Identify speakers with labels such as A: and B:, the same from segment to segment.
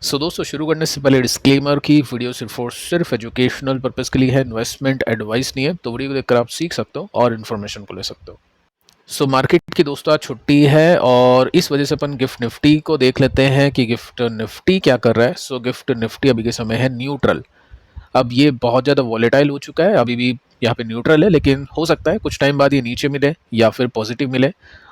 A: दोस्तों शुरू करने से पहले डिस्क्लेमर की वीडियो सिर्फ और सिर्फ एजुकेशनल पर्पस के लिए है, इन्वेस्टमेंट एडवाइस नहीं है। तो वीडियो को देखकर आप सीख सकते हो और इन्फॉर्मेशन को ले सकते हो। मार्केट की दोस्तों आज छुट्टी है और इस वजह से अपन गिफ्ट निफ्टी को देख लेते हैं कि गिफ्ट निफ्टी क्या कर रहा है। गिफ्ट निफ्टी अभी के समय है न्यूट्रल। अब ये बहुत ज़्यादा वॉलेटाइल हो चुका है, अभी भी यहाँ पे न्यूट्रल है, लेकिन हो सकता है कुछ टाइम बाद ये नीचे मिले या फिर पॉजिटिव मिले।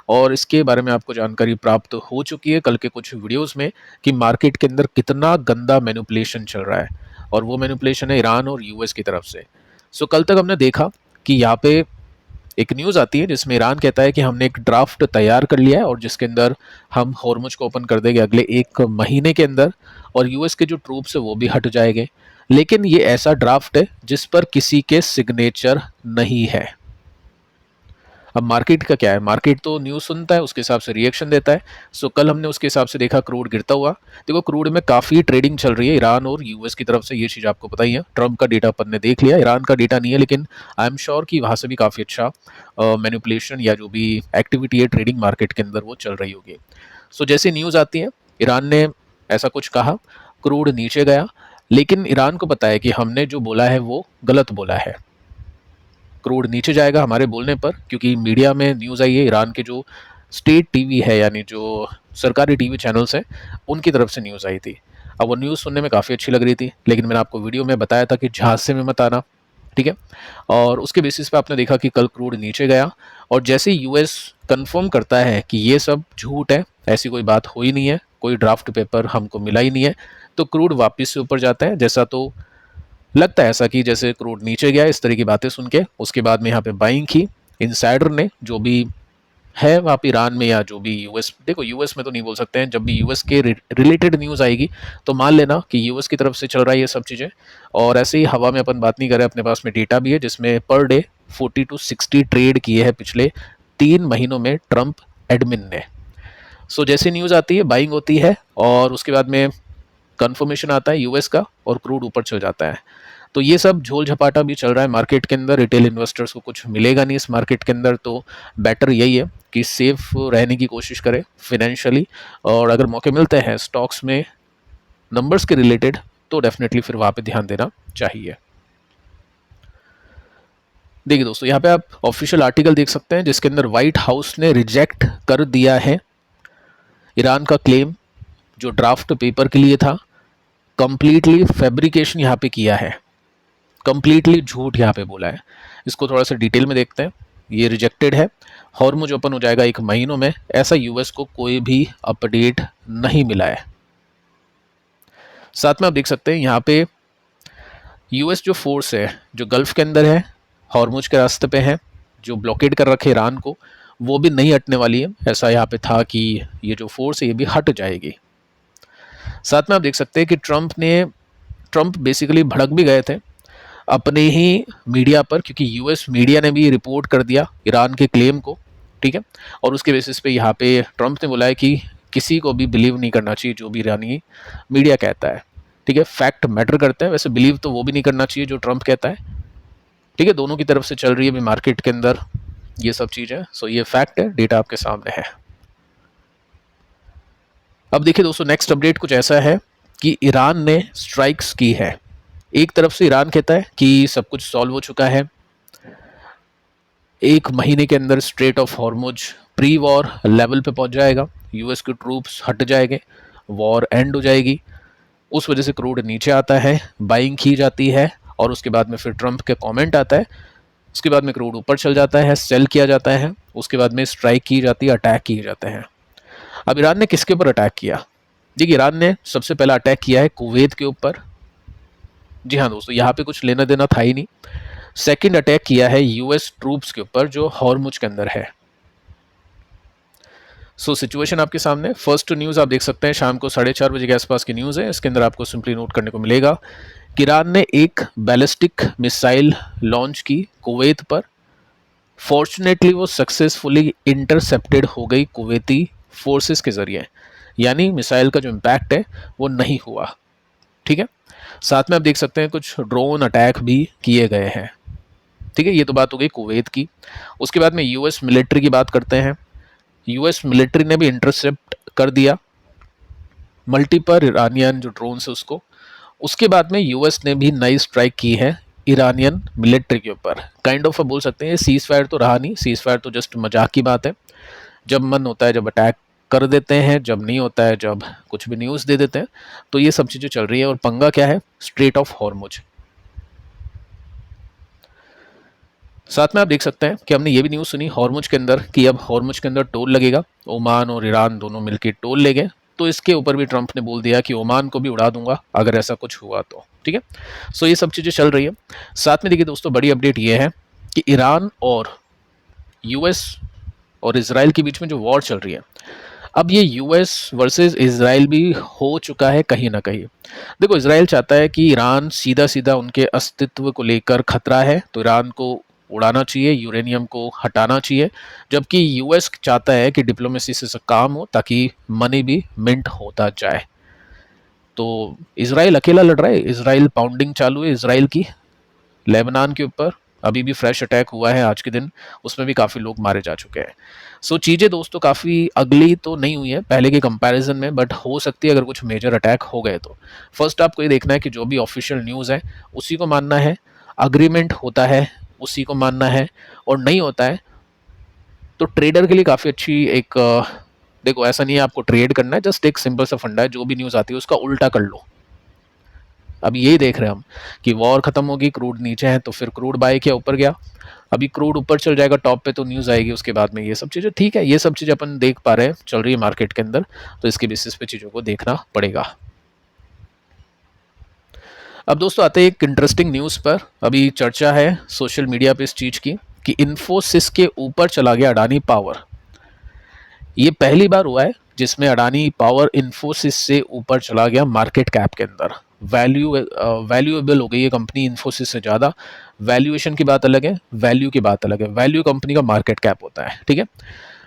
A: और इसके बारे में आपको जानकारी प्राप्त हो चुकी है कल के कुछ वीडियोस में कि मार्केट के अंदर कितना गंदा मैनिपुलेशन चल रहा है, और वो मैनिपुलेशन है ईरान और यूएस की तरफ से। कल तक हमने देखा कि यहाँ पे एक न्यूज़ आती है जिसमें ईरान कहता है कि हमने एक ड्राफ्ट तैयार कर लिया है और जिसके अंदर हम हॉर्मुज को ओपन कर देंगे अगले 1 महीने के अंदर, और यूएस के जो ट्रूप्स है वो भी हट जाएंगे। लेकिन ये ऐसा ड्राफ्ट है जिस पर किसी के सिग्नेचर नहीं है। अब मार्केट का क्या है, मार्केट तो न्यूज़ सुनता है, उसके हिसाब से रिएक्शन देता है। कल हमने उसके हिसाब से देखा क्रूड गिरता हुआ। देखो क्रूड में काफ़ी ट्रेडिंग चल रही है ईरान और यूएस की तरफ से, ये चीज़ आपको पता ही है। ट्रंप का डेटा अपन ने देख लिया, ईरान का डेटा नहीं है, लेकिन आई एम श्योर कि वहाँ से भी काफ़ी अच्छा मैनिपुलेशन या जो भी एक्टिविटी है ट्रेडिंग मार्केट के अंदर वो चल रही होगी। जैसे न्यूज़ आती है, ईरान ने ऐसा कुछ कहा, क्रूड नीचे गया, लेकिन ईरान को पता है कि हमने जो बोला है वो गलत बोला है। क्रूड नीचे जाएगा हमारे बोलने पर, क्योंकि मीडिया में न्यूज़ आई है, ईरान के जो स्टेट टीवी है यानी जो सरकारी टीवी चैनल्स हैं उनकी तरफ से न्यूज़ आई थी। अब वो न्यूज़ सुनने में काफ़ी अच्छी लग रही थी, लेकिन मैंने आपको वीडियो में बताया था कि झांसे में मत आना, ठीक है। और उसके बेसिस पे आपने देखा कि कल क्रूड नीचे गया, और जैसे यूएस कंफर्म करता है कि ये सब झूठ है, ऐसी कोई बात हुई नहीं है, कोई ड्राफ्ट पेपर हमको मिला ही नहीं है, तो क्रूड वापस से ऊपर जाता है। जैसा तो लगता है ऐसा कि जैसे क्रूड नीचे गया, इस तरह की बातें सुन के उसके बाद में यहाँ पे बाइंग की इनसाइडर ने, जो भी है वहाँ पे ईरान में या जो भी यूएस, देखो यूएस में तो नहीं बोल सकते हैं, जब भी यूएस के रिलेटेड न्यूज़ आएगी तो मान लेना कि यूएस की तरफ से चल रहा है ये सब चीज़ें। और ऐसे ही हवा में अपन बात नहीं कर रहे, अपने पास में डेटा भी है जिसमें पर डे 40 to 60 ट्रेड किए हैं पिछले 3 महीनों में ट्रंप एडमिन ने। जैसे न्यूज़ आती है बाइंग होती है, और उसके बाद में कंफर्मेशन आता है यूएस का और क्रूड ऊपर चल जाता है। तो ये सब झोल झपाटा भी चल रहा है मार्केट के अंदर। रिटेल इन्वेस्टर्स को कुछ मिलेगा नहीं इस मार्केट के अंदर, तो बेटर यही है कि सेफ रहने की कोशिश करें फिनेंशियली, और अगर मौके मिलते हैं स्टॉक्स में नंबर्स के रिलेटेड तो डेफिनेटली फिर वहाँ पे ध्यान देना चाहिए। देखिए दोस्तों, यहाँ पे आप ऑफिशियल आर्टिकल देख सकते हैं जिसके अंदर व्हाइट हाउस ने रिजेक्ट कर दिया है ईरान का क्लेम जो ड्राफ्ट पेपर के लिए था। कंप्लीटली फैब्रिकेशन यहाँ पे किया है, कंप्लीटली झूठ यहाँ पे बोला है। इसको थोड़ा सा डिटेल में देखते हैं। ये रिजेक्टेड है, हॉर्मुज ओपन हो जाएगा 1 महीनों में, ऐसा यूएस को कोई भी अपडेट नहीं मिला है। साथ में आप देख सकते हैं यहाँ पे यूएस जो फोर्स है जो गल्फ के अंदर है, हॉर्मुज के रास्ते पे है, जो ब्लॉकेड कर रखे ईरान को, वो भी नहीं हटने वाली है। ऐसा यहाँ पे था कि ये जो फोर्स है ये भी हट जाएगी। साथ में आप देख सकते हैं कि ट्रंप बेसिकली भड़क भी गए थे अपने ही मीडिया पर, क्योंकि यूएस मीडिया ने भी रिपोर्ट कर दिया ईरान के क्लेम को, ठीक है। और उसके बेसिस पे यहाँ पे ट्रंप ने बोला है कि किसी को भी बिलीव नहीं करना चाहिए जो भी ईरानी मीडिया कहता है, ठीक है। फैक्ट मैटर करते हैं, वैसे बिलीव तो वो भी नहीं करना चाहिए जो ट्रंप कहता है, ठीक है। दोनों की तरफ से चल रही है अभी मार्केट के अंदर ये सब चीज़ें। ये फैक्ट है, डेटा आपके सामने है। अब देखिए दोस्तों, नेक्स्ट अपडेट कुछ ऐसा है कि ईरान ने स्ट्राइक्स की है। एक तरफ से ईरान कहता है कि सब कुछ सॉल्व हो चुका है, 1 महीने के अंदर straight of Hormuz pre war level पे पहुंच जाएगा, यूएस के ट्रूप्स हट जाएंगे, वॉर एंड हो जाएगी। उस वजह से क्रूड नीचे आता है, बाइंग की जाती है, और उसके बाद में फिर ट्रंप के कमेंट आता है, उसके बाद में क्रूड ऊपर चल जाता है, सेल किया जाता है, उसके बाद में स्ट्राइक की जाती है, अटैक किए जाते हैं। अब ईरान ने किसके ऊपर अटैक किया? देखिए, ईरान ने सबसे पहला अटैक किया है कुवैत के ऊपर। जी हाँ दोस्तों, यहाँ पे कुछ लेना देना था ही नहीं। सेकंड अटैक किया है यूएस ट्रूप्स के ऊपर जो हॉर्मुज के अंदर है। सिचुएशन आपके सामने। फर्स्ट न्यूज़ आप देख सकते हैं, शाम को 4:30 बजे के आसपास की न्यूज़ है। इसके अंदर आपको सिंपली नोट करने को मिलेगा कि ईरान ने एक बैलिस्टिक मिसाइल लॉन्च की कुवैत पर। फॉर्चुनेटली वो सक्सेसफुली इंटरसेप्टेड हो गई कुवैती फोर्सेस के ज़रिए, यानी मिसाइल का जो इम्पैक्ट है वो नहीं हुआ, ठीक है। साथ में आप देख सकते हैं कुछ ड्रोन अटैक भी किए गए हैं, ठीक है। ये तो बात हो गई कुवैत की। उसके बाद में यूएस मिलिट्री की बात करते हैं। यूएस मिलिट्री ने भी इंटरसेप्ट कर दिया मल्टीपल ईरानियन जो ड्रोन है उसको। उसके बाद में यूएस ने भी नई स्ट्राइक की है ईरानियन मिलिट्री के ऊपर। काइंड ऑफ बोल सकते हैं सीज फायर तो रहा नहीं, सीज फायर तो जस्ट मजाक की बात है। जब मन होता है जब अटैक कर देते हैं, जब नहीं होता है जब कुछ भी न्यूज़ दे देते हैं। तो ये सब चीज़ें चल रही है। और पंगा क्या है, स्ट्रेट ऑफ हॉर्मुज। साथ में आप देख सकते हैं कि हमने ये भी न्यूज़ सुनी हॉर्मुज के अंदर कि अब हॉर्मुज के अंदर टोल लगेगा। ओमान और ईरान दोनों मिलकर टोल ले गए। तो इसके ऊपर भी ट्रंप ने बोल दिया कि ओमान को भी उड़ा दूंगा अगर ऐसा कुछ हुआ तो। ठीक है, सो ये सब चीज़ें चल रही है। साथ में देखिए दोस्तों, बड़ी अपडेट ये है कि ईरान और यूएस और इसराइल के बीच में जो वॉर चल रही है, अब ये यूएस वर्सेस इसराइल भी हो चुका है कहीं ना कहीं। देखो, इसराइल चाहता है कि ईरान सीधा सीधा उनके अस्तित्व को लेकर खतरा है तो ईरान को उड़ाना चाहिए, यूरेनियम को हटाना चाहिए। जबकि यूएस चाहता है कि डिप्लोमेसी से काम हो ताकि मनी भी मिंट होता जाए। तो इसराइल अकेला लड़ रहा है, इसराइल पाउंडिंग चालू है इसराइल की लेबनान के ऊपर। अभी भी फ्रेश अटैक हुआ है आज के दिन, उसमें भी काफ़ी लोग मारे जा चुके हैं। सो चीज़ें दोस्तों काफ़ी अगली तो नहीं हुई है पहले के कंपैरिजन में, बट हो सकती है अगर कुछ मेजर अटैक हो गए तो। फर्स्ट आपको ये देखना है कि जो भी ऑफिशियल न्यूज़ है उसी को मानना है, अग्रीमेंट होता है उसी को मानना है, और नहीं होता है तो ट्रेडर के लिए काफ़ी अच्छी एक देखो, ऐसा नहीं है आपको ट्रेड करना है, जस्ट एक सिंपल सा फंडा है, जो भी न्यूज़ आती है उसका उल्टा कर लो। अब यही देख रहे हैं हम कि वॉर खत्म होगी, क्रूड नीचे है तो फिर क्रूड बाय किया, ऊपर गया। अभी क्रूड ऊपर चल जाएगा टॉप पे तो न्यूज़ आएगी उसके बाद में। ये सब चीज़ें ठीक है, ये सब चीज़ें अपन देख पा रहे हैं चल रही है मार्केट के अंदर, तो इसके बेसिस पे चीज़ों को देखना पड़ेगा। अब दोस्तों आते हैं एक इंटरेस्टिंग न्यूज़ पर। अभी चर्चा है सोशल मीडिया पे इस चीज़ की कि इन्फोसिस के ऊपर चला गया अडानी पावर। ये पहली बार हुआ है जिसमें अडानी पावर इन्फोसिस से ऊपर चला गया मार्केट कैप के अंदर। वैल्यूएबल हो गई ये कंपनी इन्फोसिस से ज़्यादा। वैल्यूएशन की बात अलग है, वैल्यू की बात अलग है। वैल्यू कंपनी का मार्केट कैप होता है, ठीक है।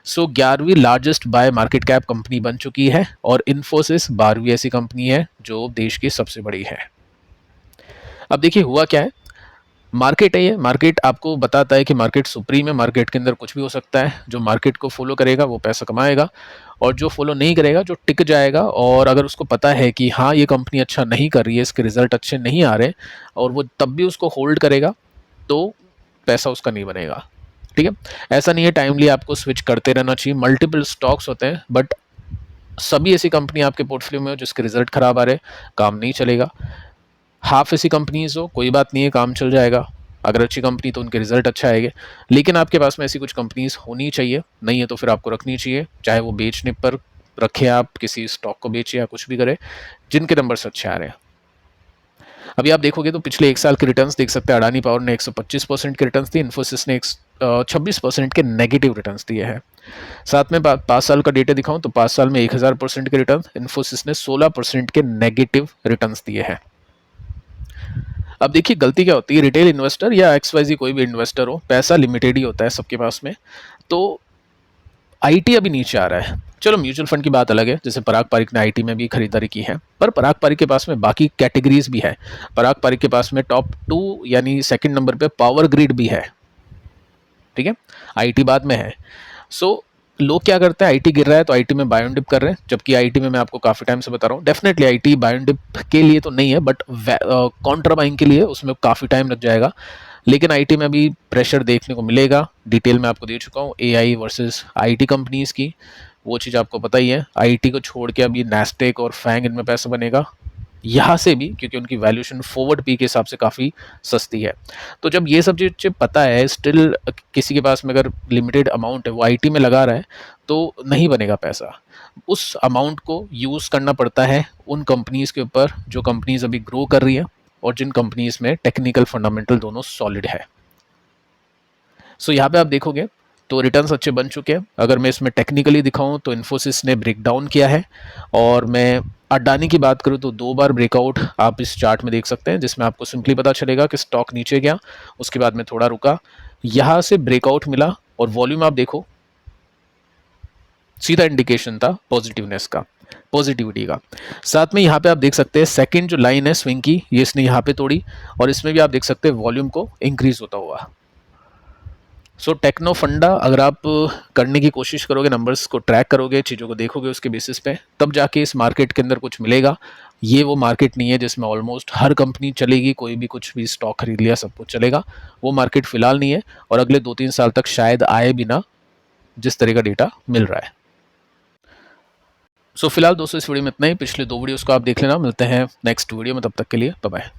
A: सो 11वीं largest by market cap company बन चुकी है और इन्फोसिस 12वीं ऐसी कंपनी है जो देश की सबसे बड़ी है। अब देखिए हुआ क्या है, मार्केट है ये, मार्केट आपको बताता है कि मार्केट सुप्रीम है, मार्केट के अंदर कुछ भी हो सकता है। जो मार्केट को फॉलो करेगा वो पैसा कमाएगा, और जो फॉलो नहीं करेगा, जो टिक जाएगा और अगर उसको पता है कि हाँ ये कंपनी अच्छा नहीं कर रही है, इसके रिजल्ट अच्छे नहीं आ रहे, और वो तब भी उसको होल्ड करेगा, तो पैसा उसका नहीं बनेगा। ठीक है, ऐसा नहीं है टाइमली आपको स्विच करते रहना चाहिए। मल्टीपल स्टॉक्स होते हैं, बट सभी ऐसी कंपनी आपके पोर्टफोलियो में हो जिसके रिजल्ट खराब आ रहे, काम नहीं चलेगा। हाफ ऐसी कंपनीज हो, कोई बात नहीं है, काम चल जाएगा। अगर अच्छी कंपनी तो उनके रिजल्ट अच्छा आएंगे, लेकिन आपके पास में ऐसी कुछ कंपनीज होनी चाहिए। नहीं है तो फिर आपको रखनी चाहिए, चाहे वो बेचने पर रखे, आप किसी स्टॉक को बेचे या कुछ भी करें, जिनके नंबर्स अच्छे आ रहे हैं। अभी आप देखोगे तो पिछले एक साल के रिटर्न्स देख सकते हैं। अडानी पावर ने 125% के रिटर्न्स दिए, इन्फोसिस ने 26% के नेगेटिव रिटर्न्स दिए हैं। साथ में 5 साल का डेटा दिखाऊं तो 5 साल में 1000% के रिटर्न, इन्फोसिस ने 16% के नेगेटिव रिटर्न्स दिए हैं। अब देखिए गलती क्या होती है, रिटेल इन्वेस्टर या XYZ कोई भी इन्वेस्टर हो, पैसा लिमिटेड ही होता है सबके पास में। तो आईटी अभी नीचे आ रहा है, चलो म्यूचुअल फंड की बात अलग है, जैसे पराग पारिक ने आईटी में भी खरीदारी की है, पर पराग पारिक के पास में बाकी कैटेगरीज भी है। पराग पारिक के पास में टॉप 2 यानी सेकंड नंबर पे पावर ग्रिड भी है, ठीक है, आईटी बाद में है। सो लोग क्या करते हैं, आईटी गिर रहा है तो आईटी में बाय एंड डिप कर रहे हैं, जबकि आईटी में मैं आपको काफ़ी टाइम से बता रहा हूँ, डेफिनेटली आईटी बाय एंड डिप के लिए तो नहीं है, बट काउंटर बाइंग के लिए उसमें काफ़ी टाइम लग जाएगा। लेकिन आईटी में अभी प्रेशर देखने को मिलेगा, डिटेल में आपको दे चुका हूँ एआई वर्सेस आईटी कंपनीज़ की, वो चीज़ आपको पता ही है। आईटी को छोड़ के अभी नैस्डेक और फैंग इनमें पैसा बनेगा, यहाँ से भी, क्योंकि उनकी वैल्यूएशन फॉरवर्ड पी के हिसाब से काफ़ी सस्ती है। तो जब ये सब चीज़ पता है, स्टिल किसी के पास में अगर लिमिटेड अमाउंट है वो आईटी में लगा रहा है, तो नहीं बनेगा पैसा। उस अमाउंट को यूज़ करना पड़ता है उन कंपनीज़ के ऊपर जो कंपनीज़ अभी ग्रो कर रही है और जिन कंपनीज़ में टेक्निकल फंडामेंटल दोनों सॉलिड है। सो यहाँ पे आप देखोगे तो रिटर्न्स अच्छे बन चुके हैं। अगर मैं इसमें टेक्निकली दिखाऊं तो इन्फोसिस ने ब्रेक डाउन किया है, और मैं अडानी की बात करूं तो 2 बार ब्रेकआउट आप इस चार्ट में देख सकते हैं, जिसमें आपको सिंपली पता चलेगा कि स्टॉक नीचे गया, उसके बाद में थोड़ा रुका, यहाँ से ब्रेकआउट मिला, और वॉल्यूम आप देखो सीधा इंडिकेशन था पॉजिटिवनेस का, पॉजिटिविटी का। साथ में यहाँ पे आप देख सकते हैं सेकंड जो लाइन है स्विंग की, ये इसने यहाँ पे तोड़ी, और इसमें भी आप देख सकते हैं वॉल्यूम को इंक्रीज होता हुआ। सो टेक्नो फंडा अगर आप करने की कोशिश करोगे, नंबर्स को ट्रैक करोगे, चीज़ों को देखोगे उसके बेसिस पे, तब जाके इस मार्केट के अंदर कुछ मिलेगा। ये वो मार्केट नहीं है जिसमें ऑलमोस्ट हर कंपनी चलेगी, कोई भी कुछ भी स्टॉक खरीद लिया सब कुछ चलेगा। वो मार्केट फिलहाल नहीं है और अगले 2-3 साल तक शायद आए भी ना, जिस तरह का डेटा मिल रहा है। सो फिलहाल दोस्तों इस वीडियो में इतना ही। पिछले 2 वीडियोस को आप देख लेना। मिलते हैं नेक्स्ट वीडियो में, तब तक के लिए बाय बाय।